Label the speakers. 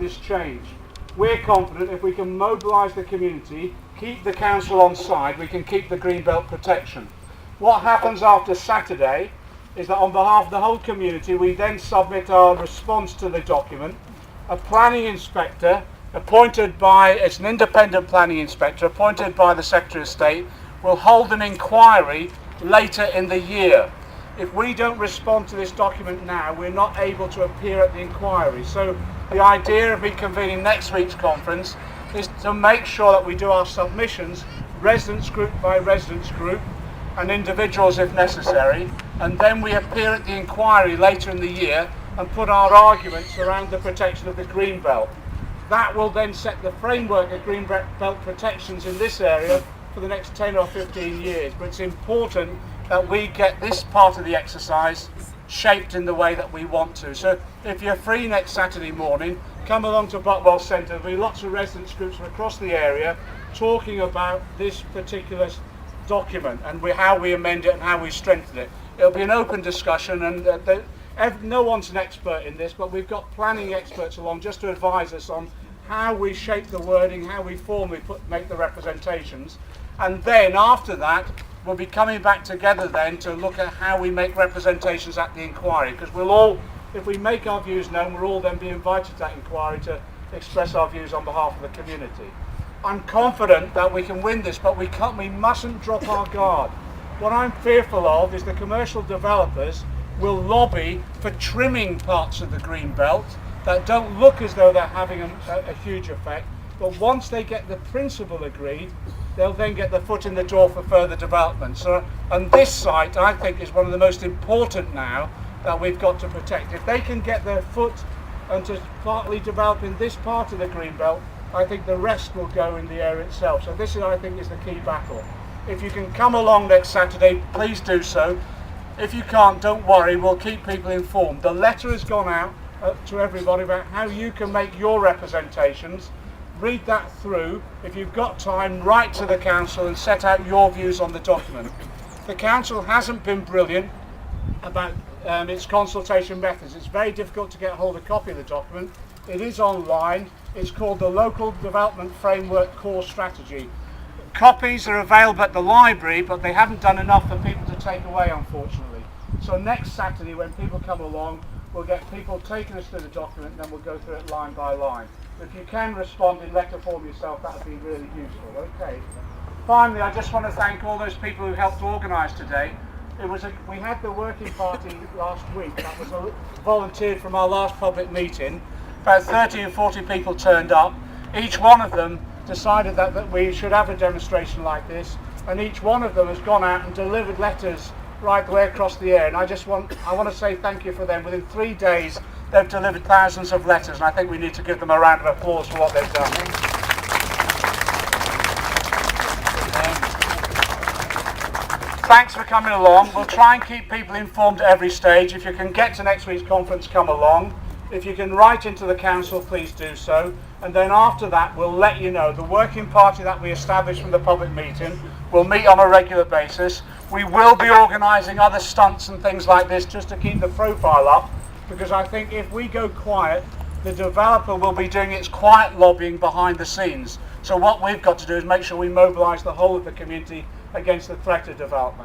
Speaker 1: this change. We're confident if we can mobilise the community, keep the council on side, we can keep the greenbelt protection. What happens after Saturday is that on behalf of the whole community we then submit our response to the document. A planning inspector appointed by, it's an independent planning inspector appointed by the Secretary of State, will hold an inquiry later in the year. If we don't respond to this document now, we're not able to appear at the inquiry. So the idea of me convening next week's conference is to make sure that we do our submissions residence group by residence group and individuals if necessary, and then we appear at the inquiry later in the year and put our arguments around the protection of the greenbelt. That will then set the framework of greenbelt protections in this area for the next 10 or 15 years. But it's important that we get this part of the exercise shaped in the way that we want to. So if you're free next Saturday morning, come along to Buckwell Centre. There'll be lots of residence groups from across the area talking about this particular document and how we amend it and how we strengthen it. It'll be an open discussion, and no one's an expert in this, but we've got planning experts along just to advise us on how we shape the wording, how we formally make the representations. And then after that, we'll be coming back together then to look at how we make representations at the inquiry, because we'll all, if we make our views known, we'll all then be invited to that inquiry to express our views on behalf of the community. I'm confident that we can win this, but we mustn't drop our guard. What I'm fearful of is the commercial developers will lobby for trimming parts of the green belt that don't look as though they're having a huge effect, but once they get the principle agreed, they'll then get the foot in the door for further development. So, and this site, I think, is one of the most important now that we've got to protect. If they can get their foot into partly developing this part of the green belt, I think the rest will go in the area itself. So this, I think, is the key battle. If you can come along next Saturday, please do so. If you can't, don't worry, we'll keep people informed. The letter has gone out to everybody about how you can make your representations. Read that through. If you've got time, write to the council and set out your views on the document. The council hasn't been brilliant about its consultation methods. It's very difficult to get hold of a copy of the document. It is online. It's called the Local Development Framework Core Strategy. Copies are available at the library, but they haven't done enough for people to take away, unfortunately. So next Saturday, when people come along, we'll get people taking us through the document, and then we'll go through it line by line. If you can respond in letter form yourself, that would be really useful. Okay. Finally, I just want to thank all those people who helped organise today. We had the working party last week. That was volunteered from our last public meeting. About 30 or 40 people turned up. Each one of them decided that we should have a demonstration like this, and each one of them has gone out and delivered letters right the way across the area. And I want to say thank you for them. Within 3 days, they've delivered thousands of letters, and I think we need to give them a round of applause for what they've done. Thanks for coming along. We'll try and keep people informed at every stage. If you can get to next week's conference, come along. If you can write into the council, please do so. And then after that, we'll let you know. The working party that we established from the public meeting will meet on a regular basis. We will be organising other stunts and things like this just to keep the profile up, because I think if we go quiet, the developer will be doing its quiet lobbying behind the scenes. So what we've got to do is make sure we mobilise the whole of the community against the threat of development.